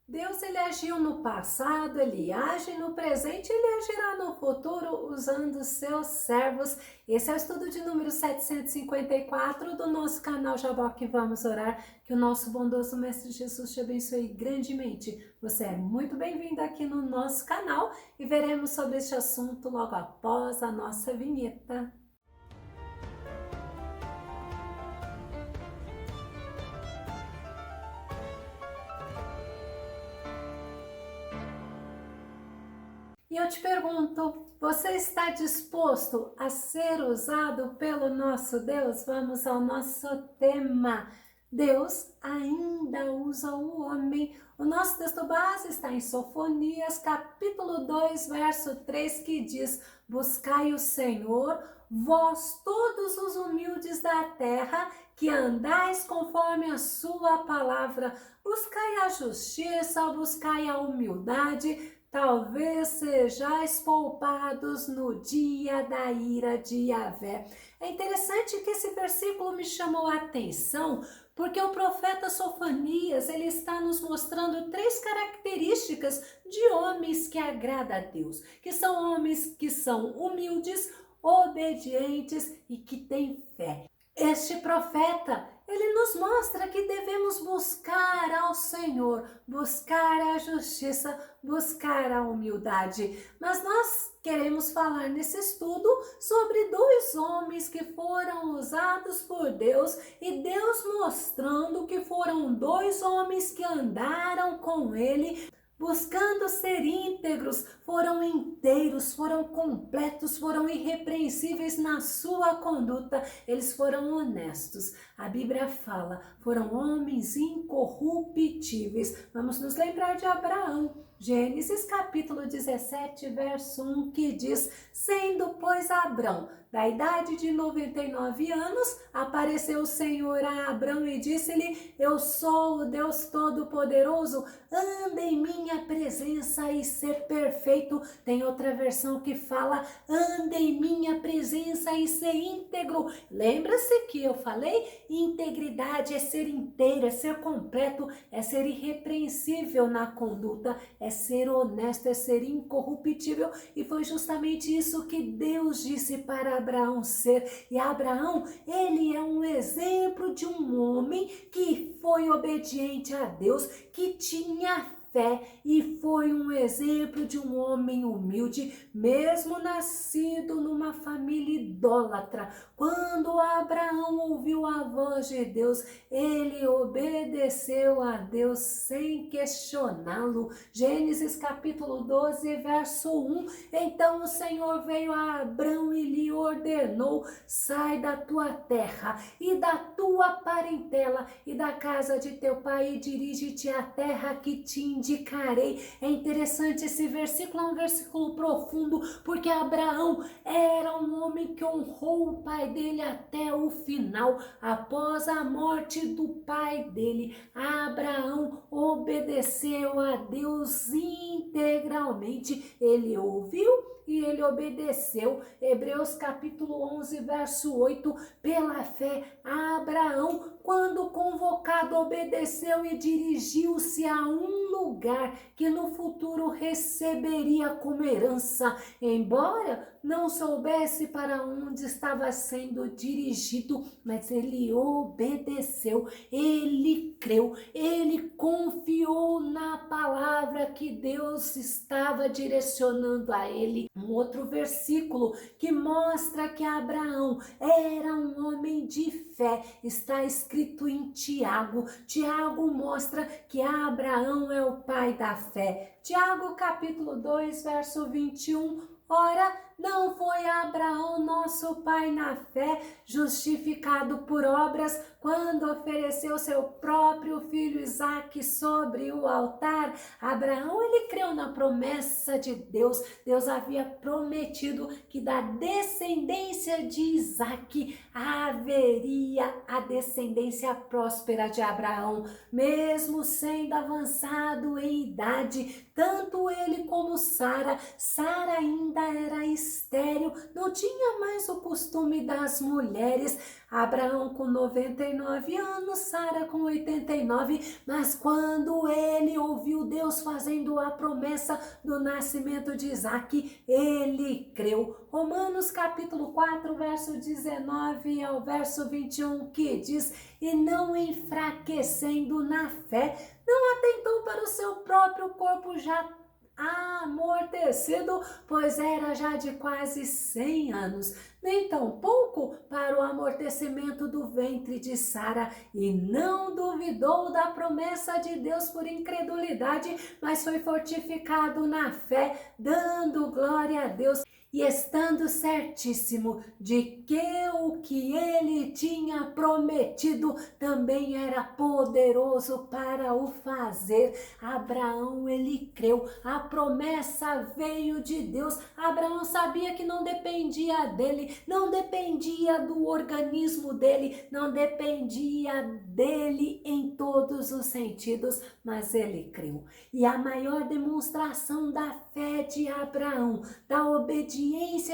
Deus ele agiu no passado, ele age no presente, ele agirá no futuro usando seus servos. Esse é o estudo de número 754 do nosso canal Jaboque Vamos Orar. Que o nosso bondoso Mestre Jesus te abençoe grandemente. Você é muito bem-vindo aqui no nosso canal e veremos sobre este assunto logo após a nossa vinheta. E eu te pergunto, você está disposto a ser usado pelo nosso Deus? Vamos ao nosso tema. Deus ainda usa o homem. O nosso texto base está em Sofonias, capítulo 2, verso 3, que diz: buscai o Senhor, vós todos os humildes da terra, que andais conforme a sua palavra. Buscai a justiça, buscai a humildade, talvez sejais poupados no dia da ira de Yahvé. É interessante que esse versículo me chamou a atenção, porque o profeta Sofonias, ele está nos mostrando três características de homens que agradam a Deus, que são homens que são humildes, obedientes e que têm fé. Este profeta, ele nos mostra que devemos buscar ao Senhor, buscar a justiça, buscar a humildade. Mas nós queremos falar nesse estudo sobre dois homens que foram usados por Deus e Deus mostrando que foram dois homens que andaram com Ele, buscando ser íntegros, foram inteiros, foram completos, foram irrepreensíveis na sua conduta, eles foram honestos. A Bíblia fala, foram homens incorruptíveis. Vamos nos lembrar de Abraão. Gênesis capítulo 17, verso 1, que diz: sendo, pois, Abrão da idade de 99 anos, apareceu o Senhor a Abrão e disse-lhe: eu sou o Deus Todo-Poderoso, anda em minha presença e ser perfeito. Tem outra versão que fala: anda em minha presença e ser íntegro. Lembra-se que eu falei? Integridade é ser inteiro, é ser completo, é ser irrepreensível na conduta, é ser honesto, é ser incorruptível. E foi justamente isso que Deus disse para Abraão ser. E Abraão, ele é um exemplo de um homem que foi obediente a Deus, que tinha fé e foi um exemplo de um homem humilde, mesmo nascido numa família idólatra. Quando Abraão ouviu a voz de Deus, ele obedeceu a Deus sem questioná-lo. Gênesis capítulo 12, verso 1. Então o Senhor veio a Abraão e lhe ordenou: sai da tua terra e da tua parentela e da casa de teu pai e dirige-te à terra que te indicarei. É interessante esse versículo, é um versículo profundo, porque Abraão era um homem que honrou o pai dele até o final. Após a morte do pai dele, Abraão obedeceu a Deus integralmente. Ele ouviu e ele obedeceu. Hebreus capítulo 11, verso 8, pela fé, Abraão, quando convocado, obedeceu e dirigiu-se a um lugar que no futuro receberia como herança, embora não soubesse para onde estava sendo dirigido, mas ele obedeceu, ele creu, ele confiou na palavra que Deus estava direcionando a ele. Um outro versículo que mostra que Abraão era um homem de fé está escrito em Tiago. Tiago mostra que Abraão é o pai da fé. Tiago capítulo 2, verso 21. Ora, não foi Abraão, nosso pai na fé, justificado por obras, quando ofereceu seu próprio filho Isaque sobre o altar? Abraão, ele creu na promessa de Deus. Deus havia prometido que da descendência de Isaque haveria a descendência próspera de Abraão. Mesmo sendo avançado em idade, tanto ele como Sara ainda era estéril, não tinha mais o costume das mulheres. Abraão com 99 anos, Sara com 89, mas quando ele ouviu Deus fazendo a promessa do nascimento de Isaac, ele creu. Romanos capítulo 4, verso 19 ao verso 21, que diz: e não enfraquecendo na fé, não atentou para o seu próprio corpo já amortecido, pois era já de quase 100 anos, nem tampouco para o amortecimento do ventre de Sara, e não duvidou da promessa de Deus por incredulidade, mas foi fortificado na fé, dando glória a Deus, e estando certíssimo de que o que ele tinha prometido também era poderoso para o fazer. Abraão, ele creu, a promessa veio de Deus. Abraão sabia que não dependia dele, não dependia do organismo dele, não dependia dele em todos os sentidos, mas ele creu. E a maior demonstração da fé de Abraão, da obediência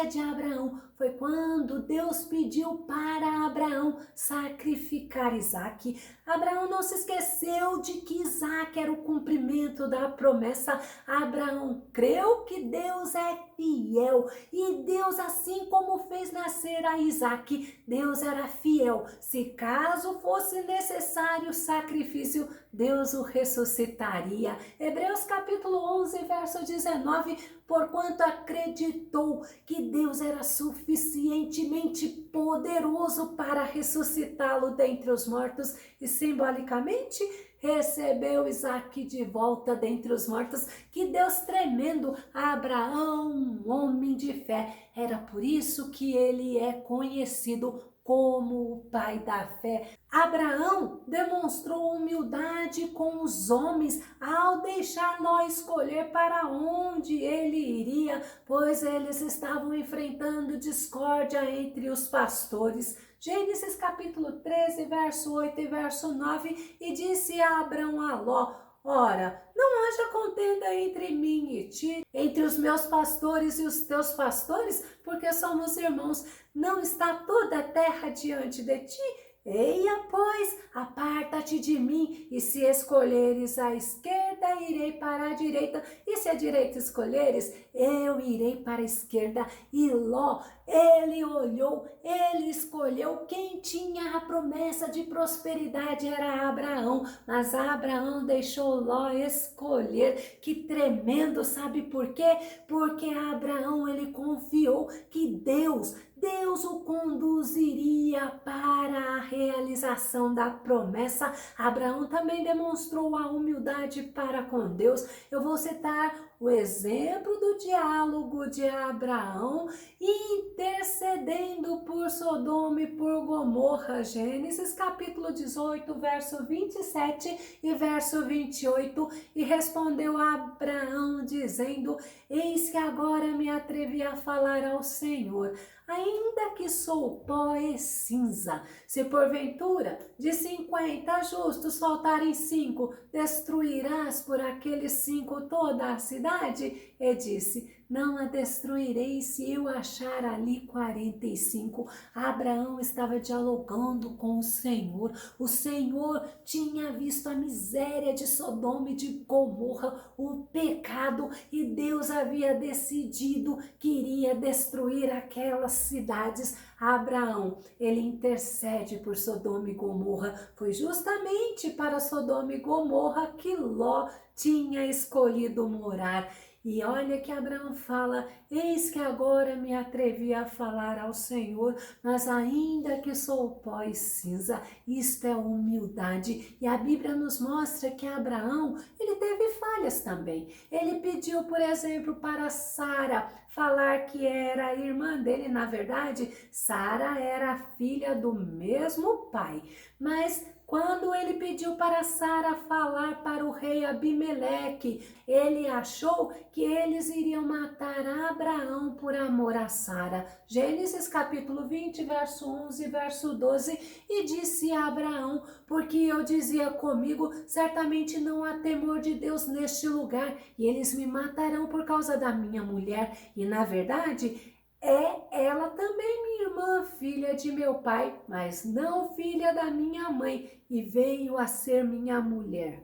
de Abraão, foi quando Deus pediu para Abraão sacrificar Isaque. Abraão não se esqueceu de que Isaque era o cumprimento da promessa. Abraão creu que Deus é fiel, e Deus, assim como fez nascer a Isaque, Deus era fiel. Se caso fosse necessário sacrifício, Deus o ressuscitaria. Hebreus capítulo 11, verso 19, porquanto acreditou que Deus era suficientemente poderoso para ressuscitá-lo dentre os mortos, e simbolicamente recebeu Isaque de volta dentre os mortos. Que Deus tremendo! Abraão, um homem de fé, era por isso que ele é conhecido como o pai da fé. Abraão demonstrou humildade com os homens ao deixar Ló escolher para onde ele iria, pois eles estavam enfrentando discórdia entre os pastores. Gênesis capítulo 13, verso 8 e verso 9, e disse Abraão a Ló: ora, não haja contenda entre mim e ti, entre os meus pastores e os teus pastores, porque somos irmãos. Não está toda a terra diante de ti? Eia, pois, aparta-te de mim, e se escolheres a esquerda, irei para a direita, e se a direita escolheres, eu irei para a esquerda. E Ló, ele olhou, ele escolheu. Quem tinha a promessa de prosperidade era Abraão, mas Abraão deixou Ló escolher. Que tremendo, sabe por quê? Porque Abraão, ele confiou que Deus o conduziria para a realização da promessa. Abraão também demonstrou a humildade para com Deus. Eu vou citar o exemplo do diálogo de Abraão intercedendo por Sodoma e por Gomorra. Gênesis capítulo 18, verso 27 e verso 28. E respondeu Abraão dizendo: eis que agora me atrevi a falar ao Senhor, ainda que sou pó e cinza. Se porventura de 50 justos faltarem 5, destruirás por aqueles 5 toda a cidade? E disse: não a destruirei se eu achar ali 45. Abraão estava dialogando com o Senhor. O Senhor tinha visto a miséria de Sodoma e de Gomorra, o pecado, e Deus havia decidido que iria destruir aquelas cidades. Abraão, ele intercede por Sodoma e Gomorra. Foi justamente para Sodoma e Gomorra que Ló tinha escolhido morar. E olha que Abraão fala: eis que agora me atrevi a falar ao Senhor, mas ainda que sou pó e cinza. Isto é humildade. E a Bíblia nos mostra que Abraão, ele teve falhas também. Ele pediu, por exemplo, para Sara falar que era a irmã dele. Na verdade, Sara era a filha do mesmo pai. Mas quando ele pediu para Sara falar para o rei Abimeleque, ele achou que eles iriam matar Abraão por amor a Sara. Gênesis capítulo 20, verso 11, verso 12. E disse a Abraão: porque eu dizia comigo, certamente não há temor de Deus neste lugar, e eles me matarão por causa da minha mulher. E na verdade, é ela também minha irmã, filha de meu pai, mas não filha da minha mãe, e veio a ser minha mulher.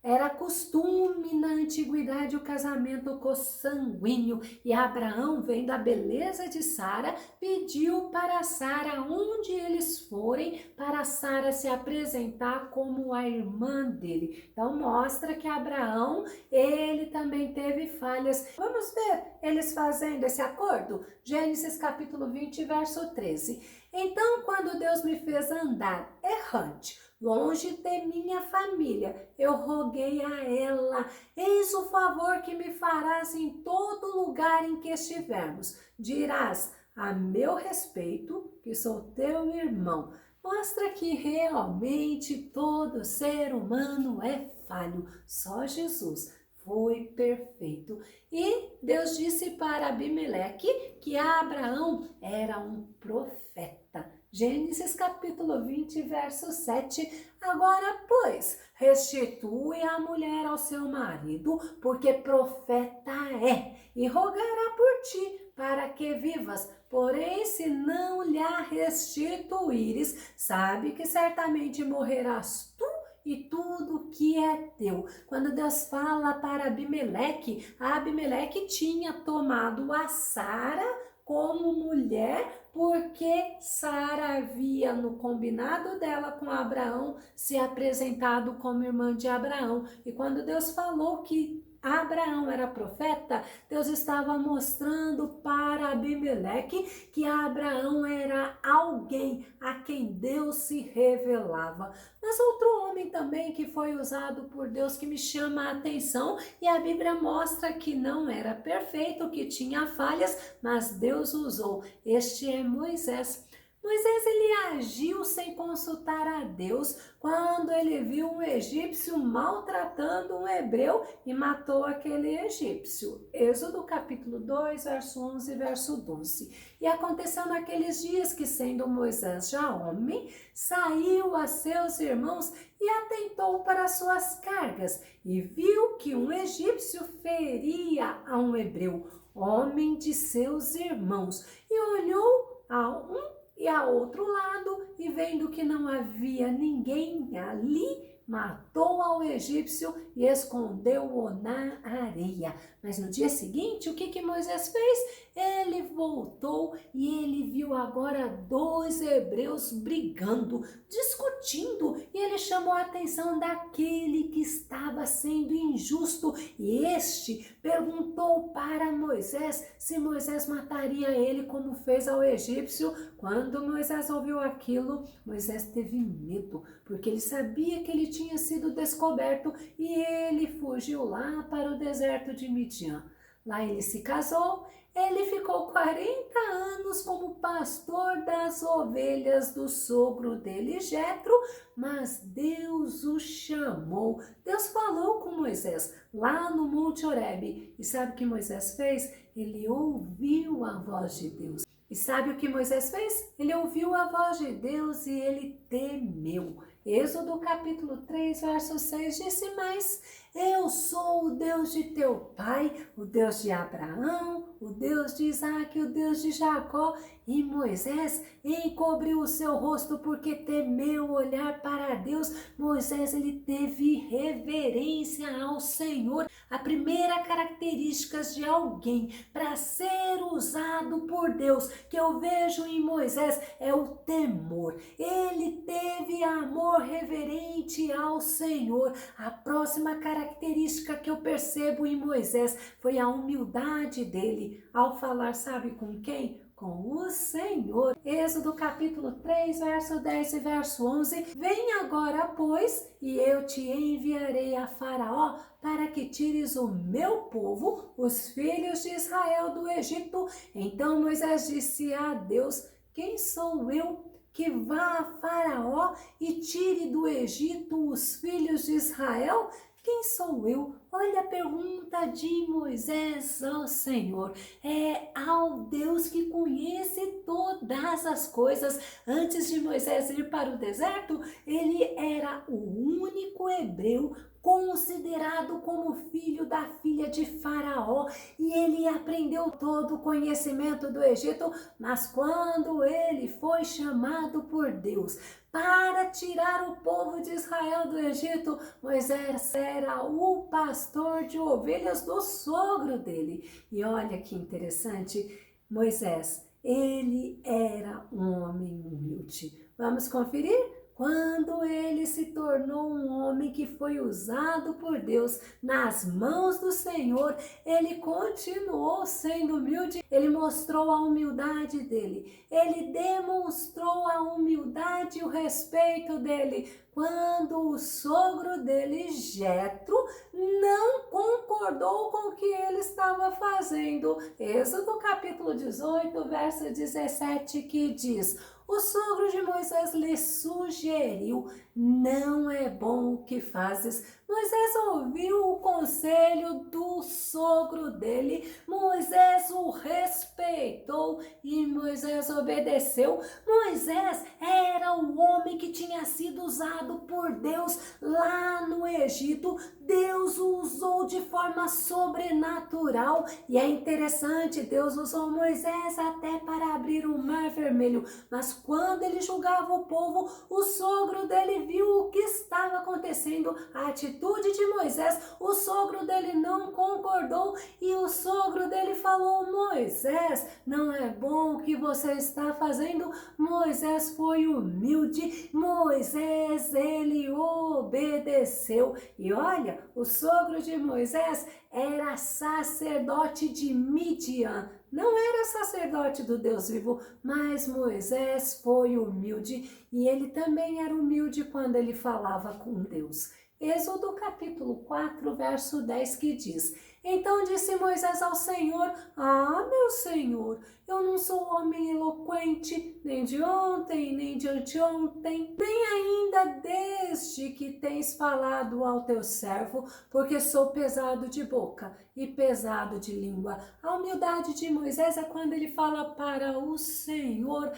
Era costume na antiguidade o casamento consanguíneo e Abraão, vendo a beleza de Sara, pediu para Sara, onde eles forem, para Sara se apresentar como a irmã dele. Então mostra que Abraão, ele também teve falhas. Vamos ver eles fazendo esse acordo? Gênesis capítulo 20, verso 13. Então, quando Deus me fez andar errante, longe de minha família, eu roguei a ela: eis o favor que me farás em todo lugar em que estivermos. Dirás a meu respeito que sou teu irmão. Mostra que realmente todo ser humano é falho, só Jesus foi perfeito. E Deus disse para Abimeleque que Abraão era um profeta. Gênesis capítulo 20, verso 7. Agora, pois, restitui a mulher ao seu marido, porque profeta é, e rogará por ti, para que vivas. Porém, se não lhe a restituíres, sabe que certamente morrerás tu e tudo que é teu. Quando Deus fala para Abimeleque, Abimeleque tinha tomado a Sara como mulher, porque Sara havia, no combinado dela com Abraão, se apresentado como irmã de Abraão. E quando Deus falou que Abraão era profeta, Deus estava mostrando para Abimeleque que Abraão era alguém a quem Deus se revelava. Mas outro homem também que foi usado por Deus que me chama a atenção, e a Bíblia mostra que não era perfeito, que tinha falhas, mas Deus usou. Este é Moisés. Moisés, ele agiu sem consultar a Deus quando ele viu um egípcio maltratando um hebreu e matou aquele egípcio. Êxodo capítulo 2, verso 11 e verso 12. E aconteceu naqueles dias que, sendo Moisés já homem, saiu a seus irmãos e atentou para suas cargas e viu que um egípcio feria a um hebreu, homem de seus irmãos, e olhou a um e a outro lado, e vendo que não havia ninguém ali, matou ao egípcio e escondeu-o na areia. Mas no dia seguinte, o que Moisés fez? Ele voltou e ele viu agora dois hebreus brigando, discutindo, e ele chamou a atenção daquele que estava sendo injusto, e este perguntou para Moisés se Moisés mataria ele como fez ao egípcio. Quando Moisés ouviu aquilo, Moisés teve medo, porque ele sabia que ele tinha sido descoberto, e ele fugiu lá para o deserto de Midian. Lá ele se casou. Ele ficou 40 anos como pastor das ovelhas do sogro dele, Jetro, mas Deus o chamou. Deus falou com Moisés lá no Monte Horebe. E sabe o que Moisés fez? Ele ouviu a voz de Deus. E sabe o que Moisés fez? Ele ouviu a voz de Deus e ele temeu. Êxodo capítulo 3, verso 6 disse mais: eu sou o Deus de teu pai, o Deus de Abraão, o Deus de Isaque, o Deus de Jacó. E Moisés encobriu o seu rosto porque temeu olhar para Deus. Moisés, ele teve reverência ao Senhor. A primeira característica de alguém para ser usado por Deus que eu vejo em Moisés é o temor. Ele teve amor reverente ao Senhor. A próxima característica que eu percebo em Moisés foi a humildade dele ao falar, sabe com quem? Com o Senhor. Êxodo capítulo 3, verso 10 e verso 11. Vem agora, pois, e eu te enviarei a Faraó para que tires o meu povo, os filhos de Israel, do Egito. Então Moisés disse a Deus: quem sou eu que vá a Faraó e tire do Egito os filhos de Israel? Quem sou eu? Olha a pergunta de Moisés ao Senhor. É ao Deus que conhece todas as coisas. Antes de Moisés ir para o deserto, ele era o único hebreu considerado como filho da filha de Faraó, e ele aprendeu todo o conhecimento do Egito, mas quando ele foi chamado por Deus para tirar o povo de Israel do Egito, Moisés era o pastor de ovelhas do sogro dele. E olha que interessante, Moisés, ele era um homem humilde. Vamos conferir? Quando ele se tornou um homem que foi usado por Deus nas mãos do Senhor, ele continuou sendo humilde, ele mostrou a humildade dele, ele demonstrou a humildade e o respeito dele. Quando o sogro dele, Jetro, não concordou com o que ele estava fazendo. Êxodo capítulo 18, verso 17, que diz: o sogro de Moisés lhe sugeriu: não é bom o que fazes. Moisés ouviu o conselho do sogro dele, Moisés o respeitou e Moisés obedeceu. Moisés era o homem que tinha sido usado por Deus lá no Egito. Deus o usou de forma sobrenatural e é interessante, Deus usou Moisés até para abrir o Mar Vermelho, mas quando ele julgava o povo, o sogro dele viu o que estava acontecendo, a atitude de Moisés, o sogro dele não concordou e o sogro dele falou: Moisés, não é bom o que você está fazendo. Moisés foi humilde, Moisés, ele obedeceu. E olha, o sogro de Moisés era sacerdote de Midian, não era sacerdote do Deus vivo, mas Moisés foi humilde e ele também era humilde quando ele falava com Deus. Êxodo capítulo 4, verso 10, que diz: então disse Moisés ao Senhor: meu Senhor, eu não sou homem eloquente, nem de ontem, nem de anteontem, nem ainda desde que tens falado ao teu servo, porque sou pesado de boca e pesado de língua. A humildade de Moisés é quando ele fala para o Senhor: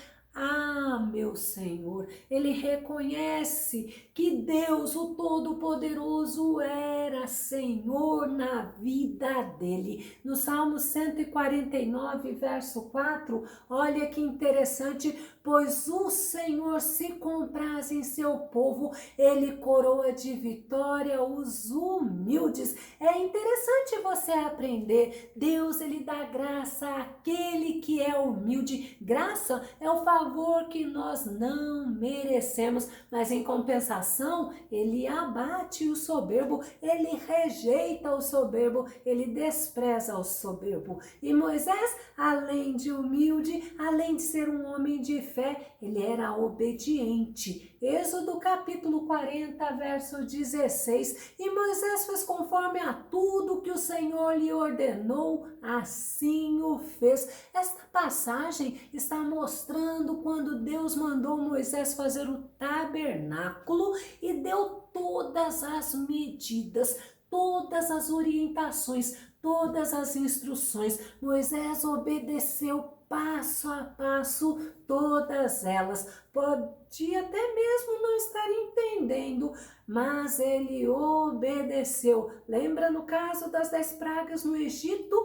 meu Senhor, ele reconhece que Deus, o Todo-Poderoso, era Senhor na vida dele. No Salmo 149, verso 4, olha que interessante: pois o Senhor se compraz em seu povo, ele coroa de vitória os humildes. É interessante você aprender, Deus, ele dá graça àquele que é humilde. Graça é o favor que nós não merecemos, mas em compensação, ele abate o soberbo, ele rejeita o soberbo, ele despreza o soberbo. E Moisés, além de humilde, além de ser um homem de fé, ele era obediente. Êxodo capítulo 40, verso 16, e Moisés fez conforme a tudo que o Senhor lhe ordenou, assim o fez. Esta passagem está mostrando quando Deus mandou Moisés fazer o tabernáculo e deu todas as medidas, todas as orientações, todas as instruções. Moisés obedeceu passo a passo todas elas. Podia até mesmo não estar entendendo, mas ele obedeceu. Lembra no caso das 10 pragas no Egito?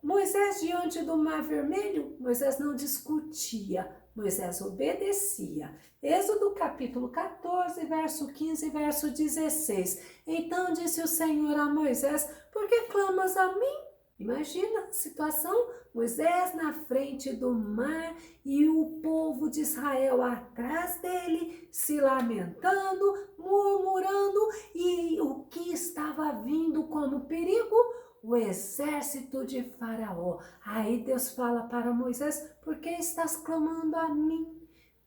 Moisés diante do Mar Vermelho, Moisés não discutia, Moisés obedecia. Êxodo capítulo 14, verso 15 e verso 16. Então disse o Senhor a Moisés: por que clamas a mim? Imagina a situação, Moisés na frente do mar e o povo de Israel atrás dele, se lamentando, murmurando, e o que estava vindo como perigo? O exército de Faraó. Aí Deus fala para Moisés: por que estás clamando a mim?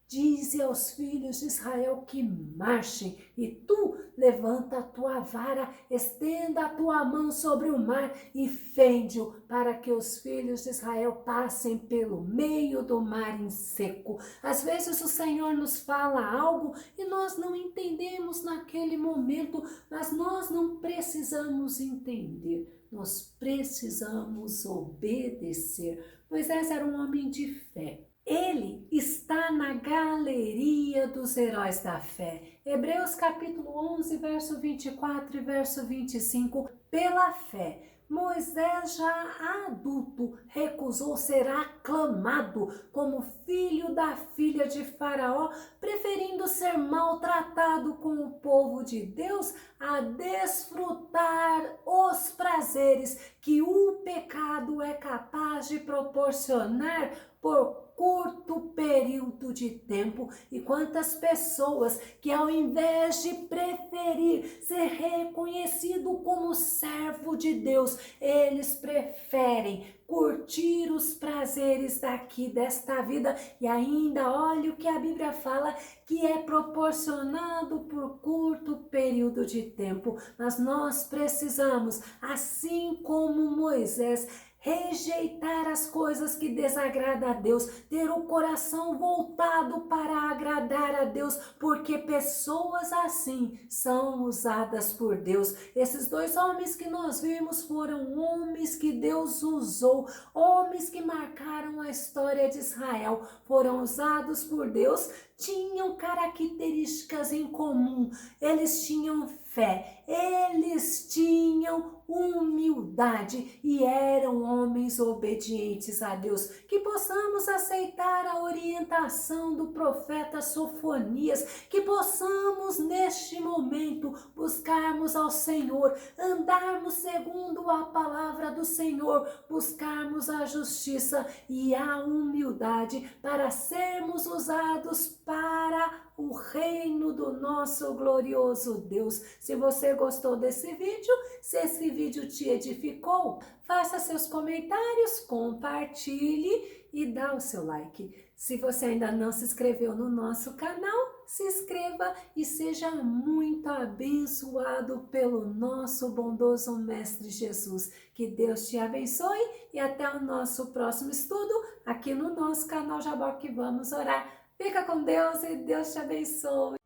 Dize aos filhos de Israel que marchem, e tu levanta a tua vara, estenda a tua mão sobre o mar e fende-o, para que os filhos de Israel passem pelo meio do mar em seco. Às vezes o Senhor nos fala algo e nós não entendemos naquele momento, mas nós não precisamos entender, nós precisamos obedecer. Moisés era um homem de fé. Ele está na galeria dos heróis da fé. Hebreus capítulo 11, verso 24 e verso 25. Pela fé, Moisés, já adulto, recusou ser aclamado como filho da filha de Faraó, preferindo ser maltratado com o povo de Deus a desfrutar os prazeres que o pecado é capaz de proporcionar por curto período de tempo. E quantas pessoas que, ao invés de preferir ser reconhecido como servo de Deus, eles preferem curtir os prazeres desta vida, e ainda olha o que a Bíblia fala, que é proporcionado por curto período de tempo. Mas nós precisamos, assim como Moisés, rejeitar as coisas que desagradam a Deus, ter o coração voltado para agradar a Deus, porque pessoas assim são usadas por Deus. Esses dois homens que nós vimos foram homens que Deus usou, homens que marcaram a história de Israel, foram usados por Deus, tinham características em comum, eles tinham fé, eles tinham humildade e eram homens obedientes a Deus. Que possamos aceitar a orientação do profeta Sofonias, que possamos neste momento buscarmos ao Senhor, andarmos segundo a palavra do Senhor, buscarmos a justiça e a humildade para sermos usados para o reino do nosso glorioso Deus. Se você gostou desse vídeo, se esse vídeo te edificou, faça seus comentários, compartilhe e dá o seu like. Se você ainda não se inscreveu no nosso canal, se inscreva e seja muito abençoado pelo nosso bondoso Mestre Jesus. Que Deus te abençoe e até o nosso próximo estudo aqui no nosso canal Jaboque. Vamos orar. Fica com Deus e Deus te abençoe.